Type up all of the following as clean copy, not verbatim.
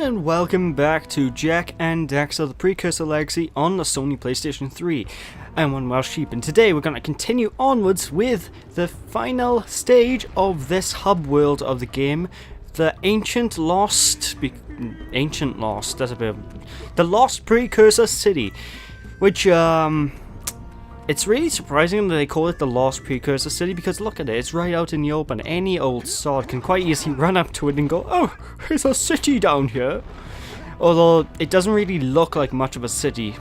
and welcome back to Jak and Daxter, the Precursor Legacy on the Sony PlayStation 3. I'm one Welsh Sheep, and today we're going to continue onwards with the final stage of this hub world of the game, the the Lost Precursor City, which, it's really surprising that they call it the Lost Precursor City, because look at it, it's right out in the open. Any old sod can quite easily run up to it and go, oh, there's a city down here. Although, it doesn't really look like much of a city.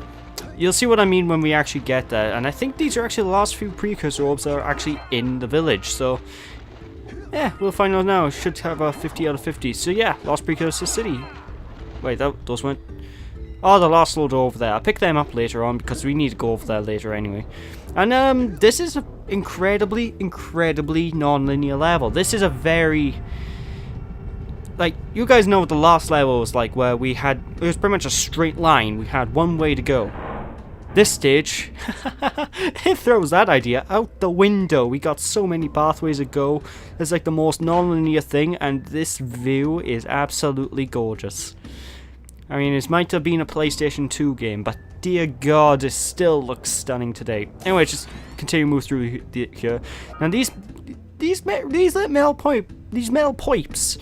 You'll see what I mean when we actually get there, and I think these are actually the last few precursor orbs that are actually in the village, so yeah, we'll find out now. Should have a 50 out of 50, so yeah, Lost Precursor City. Wait, those weren't... Oh, the last load over there. I'll pick them up later on because we need to go over there later anyway. And this is an incredibly non-linear level. This is a very... Like, you guys know what the last level was like, where we had... It was pretty much a straight line. We had one way to go. This stage, it throws that idea out the window. We got so many pathways to go. It's like the most non-linear thing, and this view is absolutely gorgeous. I mean, it might have been a PlayStation 2 game, but dear God, it still looks stunning today. Anyway, just continue to move through here. Now these metal pipes,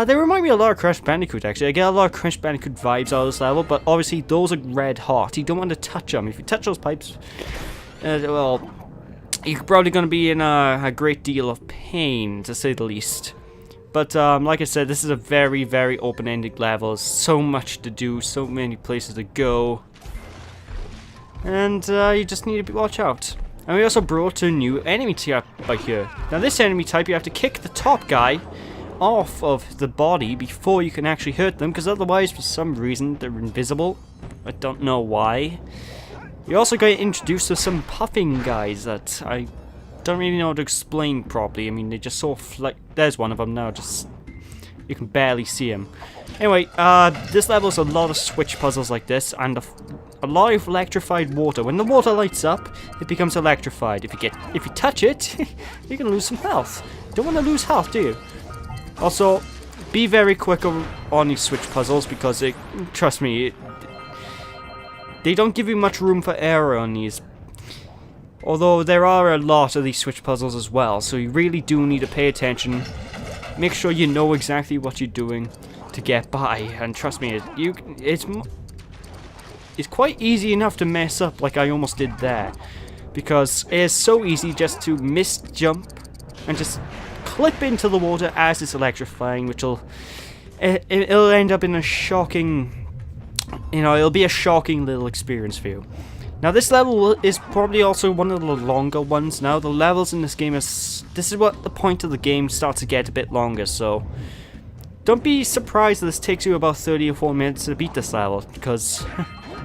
they remind me a lot of Crash Bandicoot. Actually, I get a lot of Crash Bandicoot vibes out of this level, but obviously those are red hot. You don't want to touch them. If you touch those pipes, well, you're probably going to be in a great deal of pain, to say the least. But like I said, this is a very open-ended level. So much to do, so many places to go, and you just need to watch out. And we also brought a new enemy type by here. Now this enemy type, you have to kick the top guy off of the body before you can actually hurt them, because otherwise, for some reason, they're invisible. I don't know why. You're also going to introduce to some puffing guys that I don't really know how to explain properly. I mean, they just sort of like... There's one of them now, just... You can barely see him. Anyway, this level is a lot of switch puzzles like this, and a lot of electrified water. When the water lights up, it becomes electrified. If you touch it, you can lose some health. You don't want to lose health, do you? Also, be very quick on these switch puzzles, because trust me, they don't give you much room for error on these. Although there are a lot of these switch puzzles as well, so you really do need to pay attention. Make sure you know exactly what you're doing to get by, and trust me, it's quite easy enough to mess up like I almost did there. Because it is so easy just to misjump and just clip into the water as it's electrifying, which it'll end up in a shocking, it'll be a shocking little experience for you. Now this level is probably also one of the longer ones. Now the levels in this game this is what the point of the game starts to get a bit longer, so don't be surprised that this takes you about 30 or 40 minutes to beat this level, because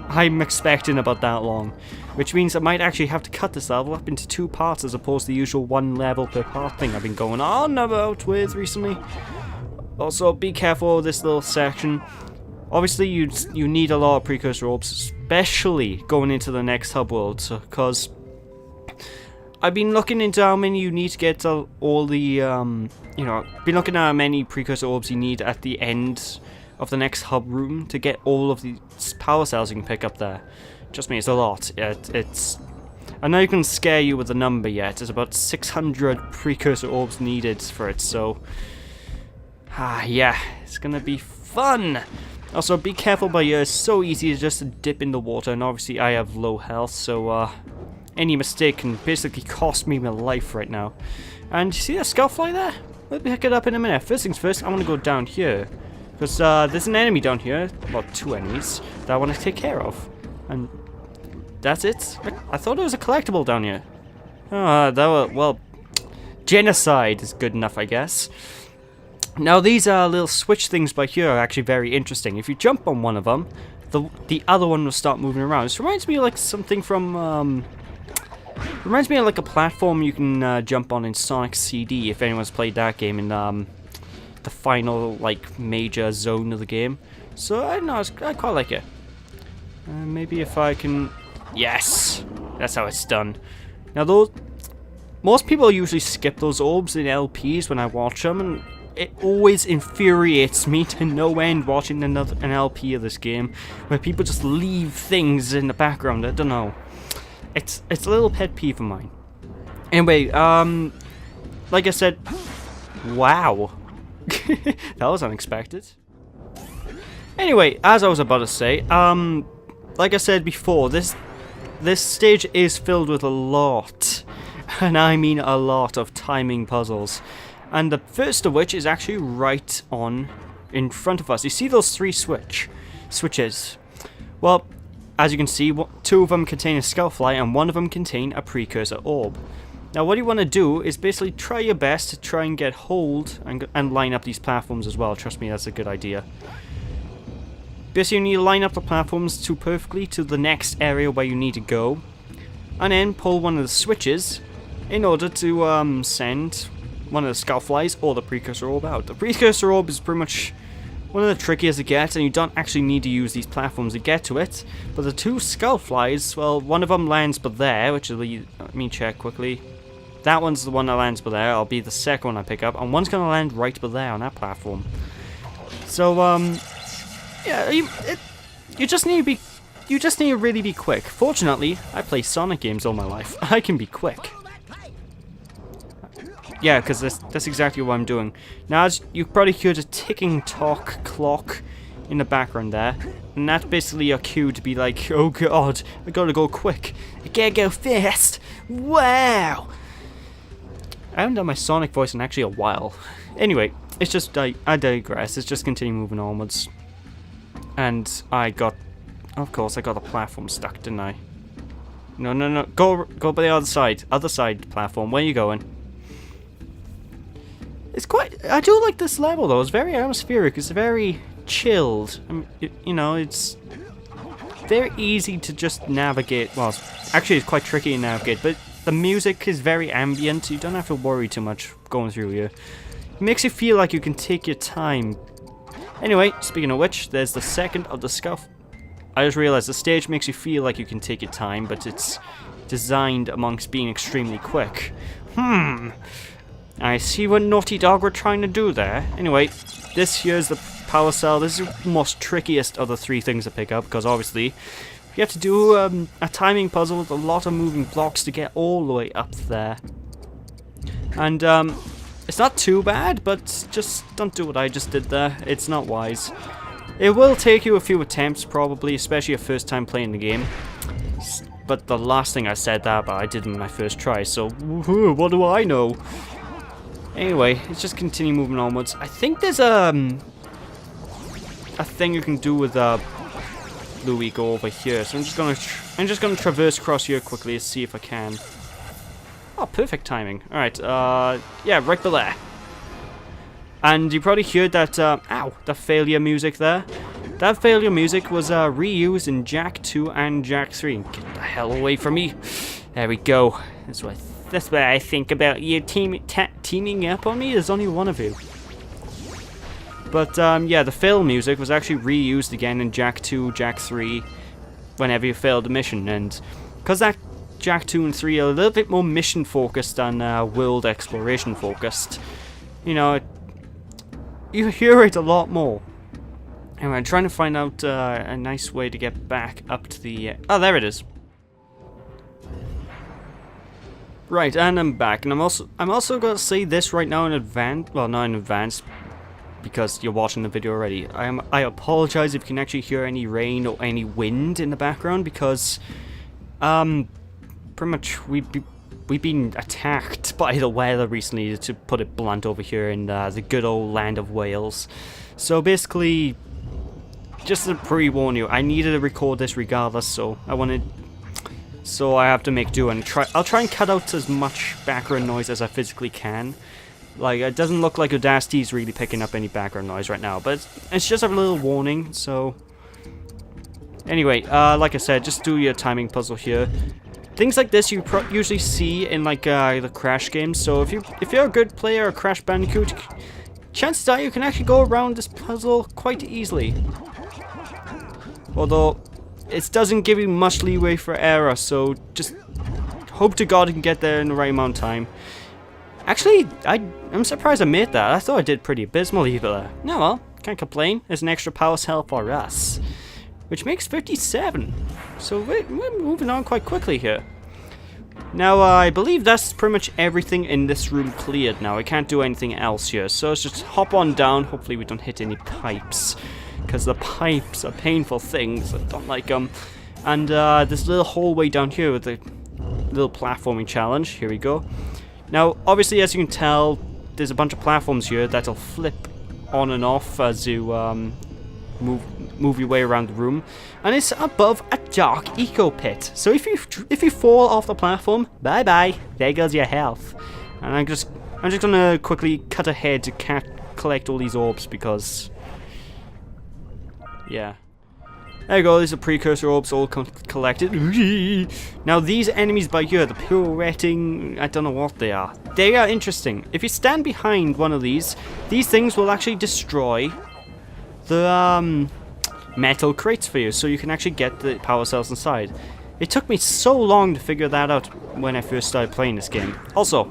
I'm expecting about that long. Which means I might actually have to cut this level up into 2 parts as opposed to the usual 1 level per part thing I've been going on about with recently. Also, be careful with this little section. Obviously, you need a lot of precursor orbs, especially going into the next hub world, because I've been looking into how many you need to get to all the, been looking at how many precursor orbs you need at the end of the next hub room to get all of the power cells you can pick up there. Trust me, it's a lot. I know you can scare you with the number yet. There's about 600 precursor orbs needed for it, so yeah, it's gonna be fun. Also, be careful by here. It's so easy to just dip in the water, and obviously I have low health, so any mistake can basically cost me my life right now. And you see that skullfly there? We'll pick it up in a minute. First things first, I want to go down here, because there's an enemy down here, well, 2 enemies, that I want to take care of. And that's it? I thought it was a collectible down here. Well, genocide is good enough, I guess. Now these little switch things by here are actually very interesting. If you jump on one of them, the other one will start moving around. This reminds me of like something from, reminds me of like a platform you can jump on in Sonic CD, if anyone's played that game in the final like major zone of the game. So I don't know, I quite like it. Maybe if I can... Yes! That's how it's done. Now most people usually skip those orbs in LPs when I watch them, and it always infuriates me to no end watching an LP of this game where people just leave things in the background. I don't know. It's a little pet peeve of mine. Anyway, like I said, wow. That was unexpected. Anyway, as I was about to say, like I said before, this stage is filled with a lot, and I mean a lot of timing puzzles. And the first of which is actually right on in front of us. You see those 3 switches? Well, as you can see, 2 of them contain a skullfly and 1 of them contain a precursor orb. Now what you want to do is basically try your best to try and get hold and line up these platforms as well. Trust me, that's a good idea. Basically you need to line up the platforms perfectly to the next area where you need to go. And then pull one of the switches in order to send one of the skullflies or the precursor orb out. The precursor orb is pretty much one of the trickiest to get, and you don't actually need to use these platforms to get to it. But the 2 skullflies, well, one of them lands but there, which will be, let me check quickly. That one's the one that lands but there. I'll be the second one I pick up, and one's gonna land right but there on that platform. So yeah, you just need to really be quick. Fortunately, I play Sonic games all my life. I can be quick. Yeah, because that's exactly what I'm doing. Now, as you probably heard a ticking clock in the background there, and that's basically your cue to be like, oh god, I gotta go quick. I gotta go fast. Wow! I haven't done my Sonic voice in actually a while. Anyway, it's just, I digress. Let's just continue moving onwards. And of course, I got the platform stuck, didn't I? No, go by the other side platform. Where are you going? It's I do like this level though. It's very atmospheric. It's very chilled. I mean, you know, it's very easy to just navigate. Well, actually, it's quite tricky to navigate, but the music is very ambient. So you don't have to worry too much going through here. It makes you feel like you can take your time. Anyway, speaking of which, there's the second of the scuff. I just realized the stage makes you feel like you can take your time, but it's designed amongst being extremely quick. I see what Naughty Dog were trying to do there. Anyway, this here's the power cell. This is the most trickiest of the 3 things to pick up, because obviously you have to do a timing puzzle with a lot of moving blocks to get all the way up there. And it's not too bad, but just don't do what I just did there. It's not wise. It will take you a few attempts, probably, especially your first time playing the game. But the last thing I said that, but I did in my first try, so what do I know? Anyway, let's just continue moving onwards. I think there's a thing you can do with Louis go over here. So I'm just gonna traverse across here quickly to see if I can. Oh, perfect timing. All right, yeah, right there. And you probably heard that the failure music there. That failure music was reused in Jak 2 and Jak 3. Get the hell away from me. There we go. That's what I think about you teaming up on me. There's only one of you. But yeah, the fail music was actually reused again in Jak 2, Jak 3, whenever you failed a mission. And because that Jak 2 and 3 are a little bit more mission focused than world exploration focused, you know, you hear it a lot more. Anyway, I'm trying to find out a nice way to get back up to the... oh, there it is. Right, and I'm back, and I'm also going to say this right now in advance. Well, not in advance, because you're watching the video already. I apologize if you can actually hear any rain or any wind in the background, because pretty much we've been attacked by the weather recently, to put it blunt, over here in the good old land of Wales. So basically, just to pre-warn you, I needed to record this regardless, so I have to make do, and I'll try and cut out as much background noise as I physically can. Like, it doesn't look like Audacity's really picking up any background noise right now, but it's just a little warning, so... Anyway, like I said, just do your timing puzzle here. Things like this you usually see in, like, the Crash games, so if you're a good player of Crash Bandicoot, chances are you can actually go around this puzzle quite easily. Although, it doesn't give you much leeway for error, so just hope to God you can get there in the right amount of time. Actually, I'm surprised I made that. I thought I did pretty abysmally, but no, well, can't complain. There's an extra power cell for us, which makes 57. So we're moving on quite quickly here. Now, I believe that's pretty much everything in this room cleared now. I can't do anything else here, so let's just hop on down. Hopefully we don't hit any pipes, because the pipes are painful things. I don't like them. And this little hallway down here with the little platforming challenge. Here we go. Now, obviously, as you can tell, there's a bunch of platforms here that'll flip on and off as you move your way around the room, and it's above a dark eco pit. So if you fall off the platform, bye bye, there goes your health. And I'm just gonna quickly cut ahead to collect all these orbs because, yeah. There you go, these are precursor orbs all collected. Now these enemies by here, the pirouetting, I don't know what they are. They are interesting. If you stand behind one of these things will actually destroy the metal crates for you, so you can actually get the power cells inside. It took me so long to figure that out when I first started playing this game. Also,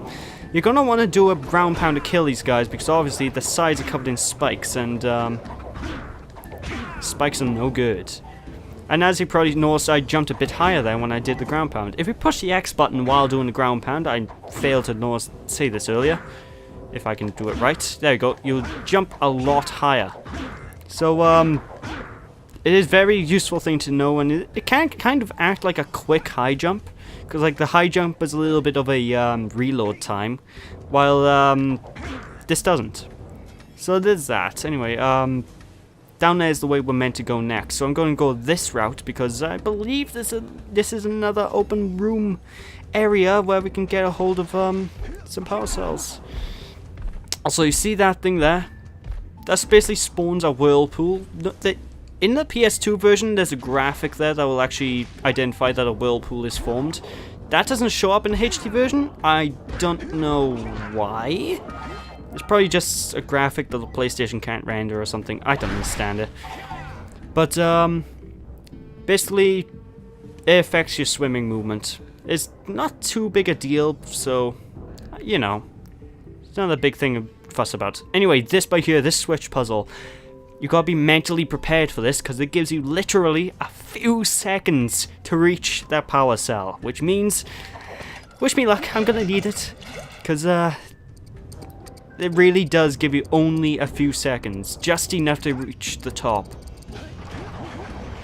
you're gonna want to do a ground pound to kill these guys because obviously the sides are covered in spikes, and spikes are no good. And as you probably noticed, I jumped a bit higher there when I did the ground pound. If you push the X button while doing the ground pound, I failed to say this earlier. If I can do it right, there you go. You'll jump a lot higher. So it is a very useful thing to know, and it can kind of act like a quick high jump, because like the high jump is a little bit of a reload time, while this doesn't. So there's that. Anyway, down there is the way we're meant to go next. So I'm going to go this route because I believe this is another open room area where we can get a hold of some power cells. Also, you see that thing there? That basically spawns a whirlpool. In the PS2 version, there's a graphic there that will actually identify that a whirlpool is formed. That doesn't show up in the HD version. I don't know why. It's probably just a graphic that the PlayStation can't render or something. I don't understand it. But, basically, it affects your swimming movement. It's not too big a deal, so, you know. It's not a big thing to fuss about. Anyway, this by here, this switch puzzle. You gotta be mentally prepared for this, because it gives you literally a few seconds to reach that power cell. Which means, wish me luck, I'm gonna need it. Because, it really does give you only a few seconds, just enough to reach the top.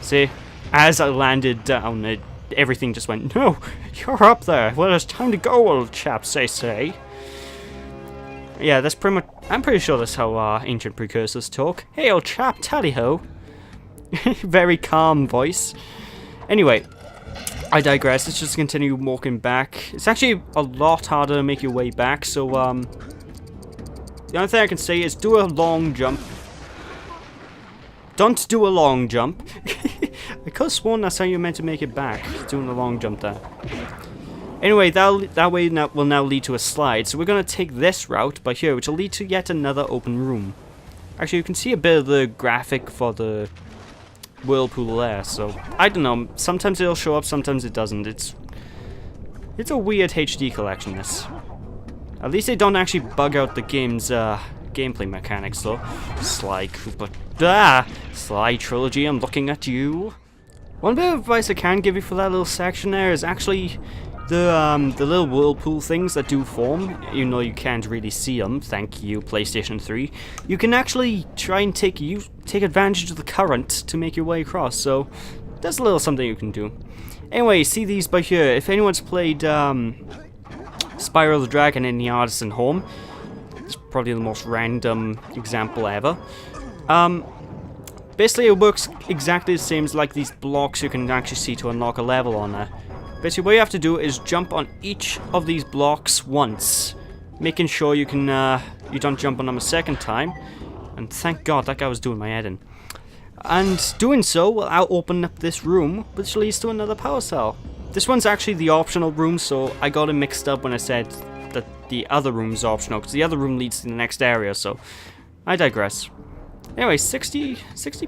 See, as I landed down, everything just went, no, you're up there. Well, it's time to go, old chap, say. Yeah, that's pretty much, I'm pretty sure that's how ancient precursors talk. Hey, old chap, tally-ho. Very calm voice. Anyway, I digress. Let's just continue walking back. It's actually a lot harder to make your way back, so, the only thing I can say is do a long jump. Don't do a long jump. I could have sworn that's how you're meant to make it back, doing the long jump there. Anyway, that way will now lead to a slide. So we're going to take this route by here, which will lead to yet another open room. Actually, you can see a bit of the graphic for the whirlpool there. So, I don't know. Sometimes it'll show up, sometimes it doesn't. It's a weird HD collection, this. At least they don't actually bug out the game's gameplay mechanics, though. Sly Cooper. Sly Trilogy, I'm looking at you. One bit of advice I can give you for that little section there is actually the little whirlpool things that do form, even though you can't really see them, thank you, PlayStation 3. You can actually try and take advantage of the current to make your way across, so there's a little something you can do. Anyway, see these by here. If anyone's played Spyro the Dragon in the Artisan Home, it's probably the most random example ever. Basically it works exactly the same as like these blocks you can actually see to unlock a level on there. Basically what you have to do is jump on each of these blocks once, making sure you can you don't jump on them a second time. And thank God that guy was doing my head in. And doing so will open up this room, which leads to another power cell. This one's actually the optional room, so I got it mixed up when I said that the other room's optional, because the other room leads to the next area, so I digress. Anyway, 60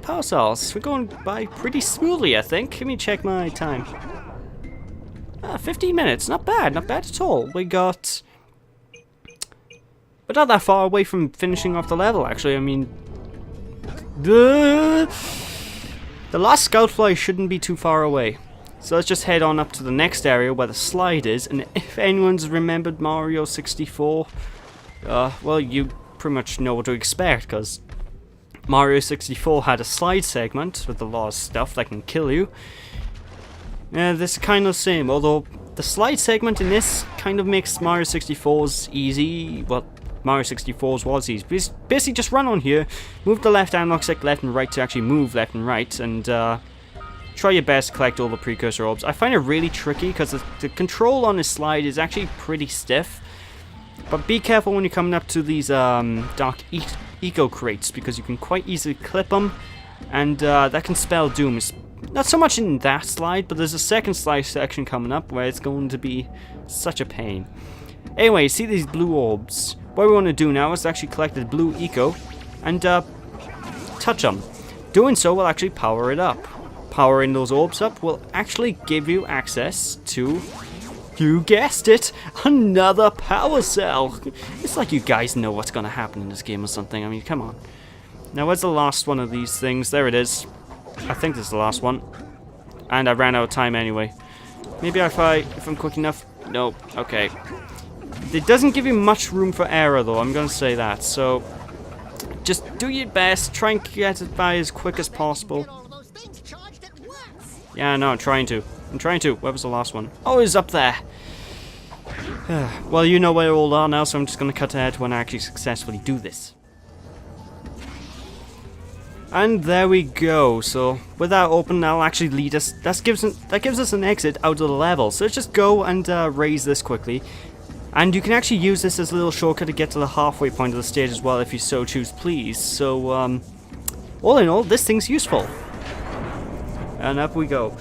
power cells. We're going by pretty smoothly, I think. Let me check my time. 15 minutes. Not bad at all. We got We're not that far away from finishing off the level, actually. I mean, the last scout fly shouldn't be too far away. So let's just head on up to the next area where the slide is. And if anyone's remembered Mario 64, well, you pretty much know what to expect, because Mario 64 had a slide segment with a lot of stuff that can kill you. This is kind of the same, although the slide segment in this kind of makes Mario 64's easy. Well, Mario 64's was easy. Basically just run on here, move the left analog stick left and right to actually move left and right, and try your best to collect all the precursor orbs. I find it really tricky because the control on this slide is actually pretty stiff. But be careful when you're coming up to these dark eco crates, because you can quite easily clip them, and that can spell doom. It's not so much in that slide, but there's a second slide section coming up where it's going to be such a pain. Anyway, see these blue orbs. What we want to do now is actually collect the blue eco and touch them. Doing so will actually power it up. Powering those orbs up will actually give you access to, you guessed it, another power cell. It's like you guys know what's going to happen in this game or something. I mean, come on. Now, where's the last one of these things? There it is. I think this is the last one. And I ran out of time anyway. Maybe if I'm quick enough. Nope. Okay. It doesn't give you much room for error, though. I'm going to say that. So, just do your best. Try and get it by as quick as possible. Yeah, no, I'm trying to. Where was the last one? Oh, it's up there. Well, you know where all are now, so I'm just going to cut ahead when I actually successfully do this. And there we go. So with that open, that'll actually lead us. That gives us an exit out of the level. So let's just go and raise this quickly. And you can actually use this as a little shortcut to get to the halfway point of the stage as well, if you so choose, please. So all in all, this thing's useful. And up we go.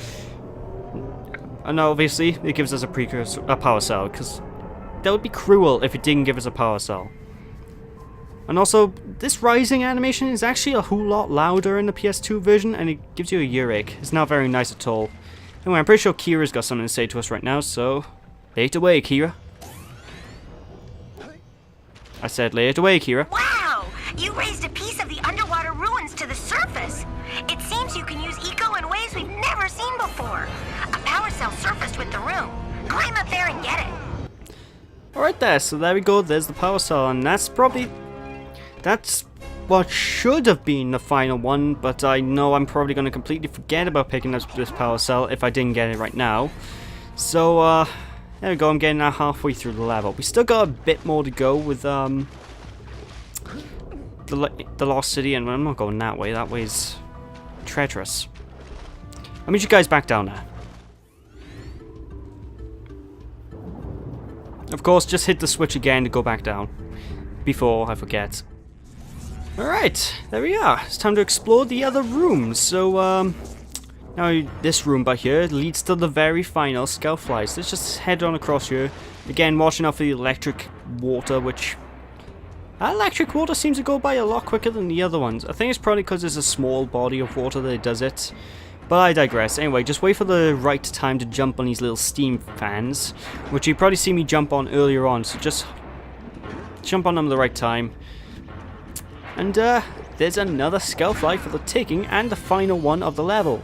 And obviously, it gives us a power cell, because that would be cruel if it didn't give us a power cell. And also, this rising animation is actually a whole lot louder in the PS2 version, and it gives you a earache. It's not very nice at all. Anyway, I'm pretty sure Kira's got something to say to us right now, so lay it away, Kira. I said lay it away, Kira. Wow! You raised a piece of the underwater ruins to the surface! It seems you can use eco in ways we've never seen before. A power cell surfaced with the room. Climb up there and get it. Alright there, so there we go, there's the power cell, and that's what should have been the final one, but I know I'm probably going to completely forget about picking up this power cell if I didn't get it right now. So, there we go, I'm getting now halfway through the level. We still got a bit more to go with, the Lost City, and I'm not going that way's treacherous. I'll meet you guys back down there. Of course, just hit the switch again to go back down, before I forget. Alright, there we are. It's time to explore the other rooms. So, now this room by here leads to the very final scout flies. Let's just head on across here. Again, watching out for the electric water, which... that electric water seems to go by a lot quicker than the other ones. I think it's probably because it's a small body of water that it does it. But I digress. Anyway, just wait for the right time to jump on these little steam fans, which you probably see me jump on earlier on, so just jump on them at the right time. And there's another scout fly for the taking and the final one of the level,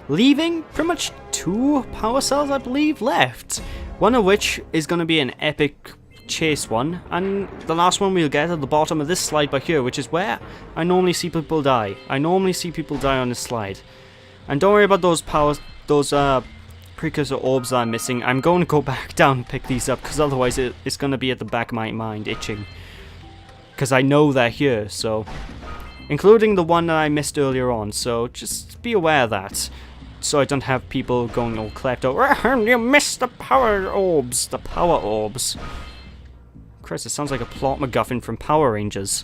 leaving pretty much 2 power cells, I believe, left. One of which is going to be an epic chase one, and the last one we'll get at the bottom of this slide by here, which is where I normally see people die. I normally see people die on this slide. And don't worry about those precursor orbs that I'm missing. I'm going to go back down and pick these up, because otherwise it's going to be at the back of my mind itching. Because I know they're here, so... including the one that I missed earlier on, so just be aware of that. So I don't have people going all klepto. You missed the power orbs! The power orbs. Christ, it sounds like a plot MacGuffin from Power Rangers.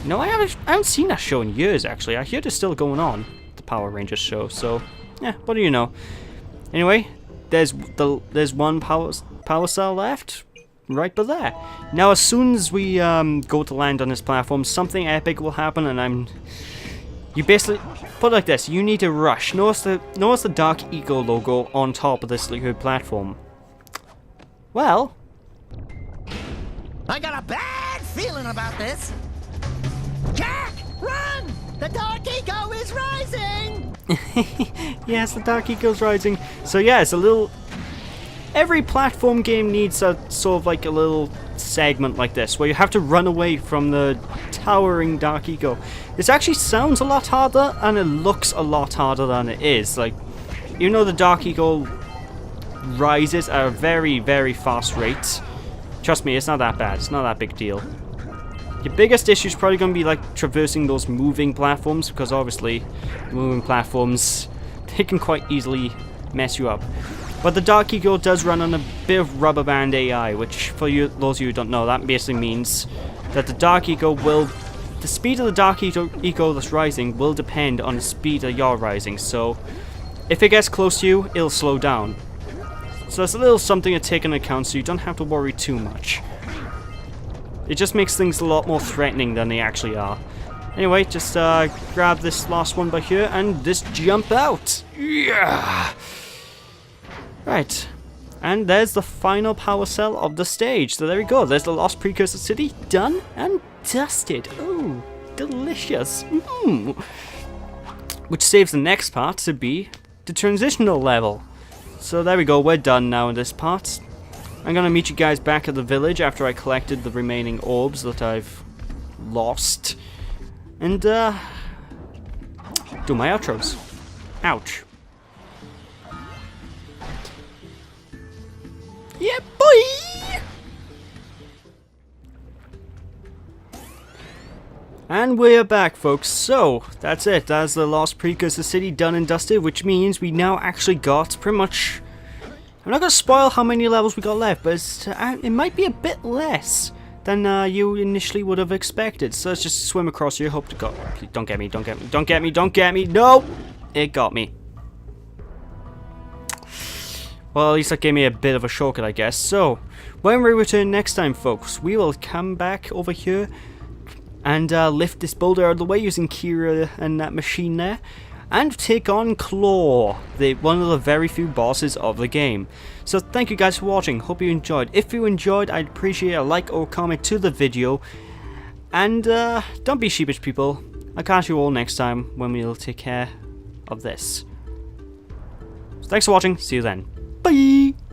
No, I haven't seen that show in years, actually. I hear it's still going on, the Power Rangers show, so... yeah, what do you know? Anyway, there's one power cell left, right by there. Now, as soon as we go to land on this platform, something epic will happen, and you basically... put it like this, you need to rush. Notice the Dark Eco logo on top of this liquid platform. Well... I got a bad feeling about this. Jak, run! The Dark Eco is rising! Yes, the Dark Eco's rising. So yeah, it's a little... Every platform game needs a sort of like a little segment like this, where you have to run away from the towering Dark Eco. This actually sounds a lot harder, and it looks a lot harder than it is. Like, even though the Dark Eco rises at a very, very fast rate, trust me, it's not that bad. It's not that big deal. Your biggest issue is probably going to be like traversing those moving platforms, because obviously moving platforms, they can quite easily mess you up. But the Dark Eco does run on a bit of rubber band AI, which for you, those of you who don't know, that basically means that the Dark Eco will, the speed of the Dark Eco that's rising will depend on the speed that you're rising. So if it gets close to you, it'll slow down. So it's a little something to take into account, so you don't have to worry too much. It just makes things a lot more threatening than they actually are. Anyway, just grab this last one by here and just jump out. Yeah. Right. And there's the final power cell of the stage. So there we go. There's the Lost Precursor City done and dusted. Oh, delicious. Which saves the next part to be the transitional level. So there we go. We're done now in this part. I'm going to meet you guys back at the village after I collected the remaining orbs that I've lost. And, do my outros. Ouch. Yeah, boy! And we're back, folks. So, that's it. That's the Lost Precursor City done and dusted, which means we now actually got pretty much... I'm not going to spoil how many levels we got left, but it might be a bit less than you initially would have expected. So let's just swim across here. Hope to God. Please, don't get me, don't get me, don't get me, don't get me. No! It got me. Well, at least that gave me a bit of a shortcut, I guess. So, when we return next time, folks, we will come back over here and lift this boulder out of the way using Kira and that machine there, and take on Claw, one of the very few bosses of the game. So thank you guys for watching, hope you enjoyed. If you enjoyed, I'd appreciate a like or comment to the video, and don't be sheepish, people. I'll catch you all next time when we'll take care of this. So thanks for watching, see you then. Bye!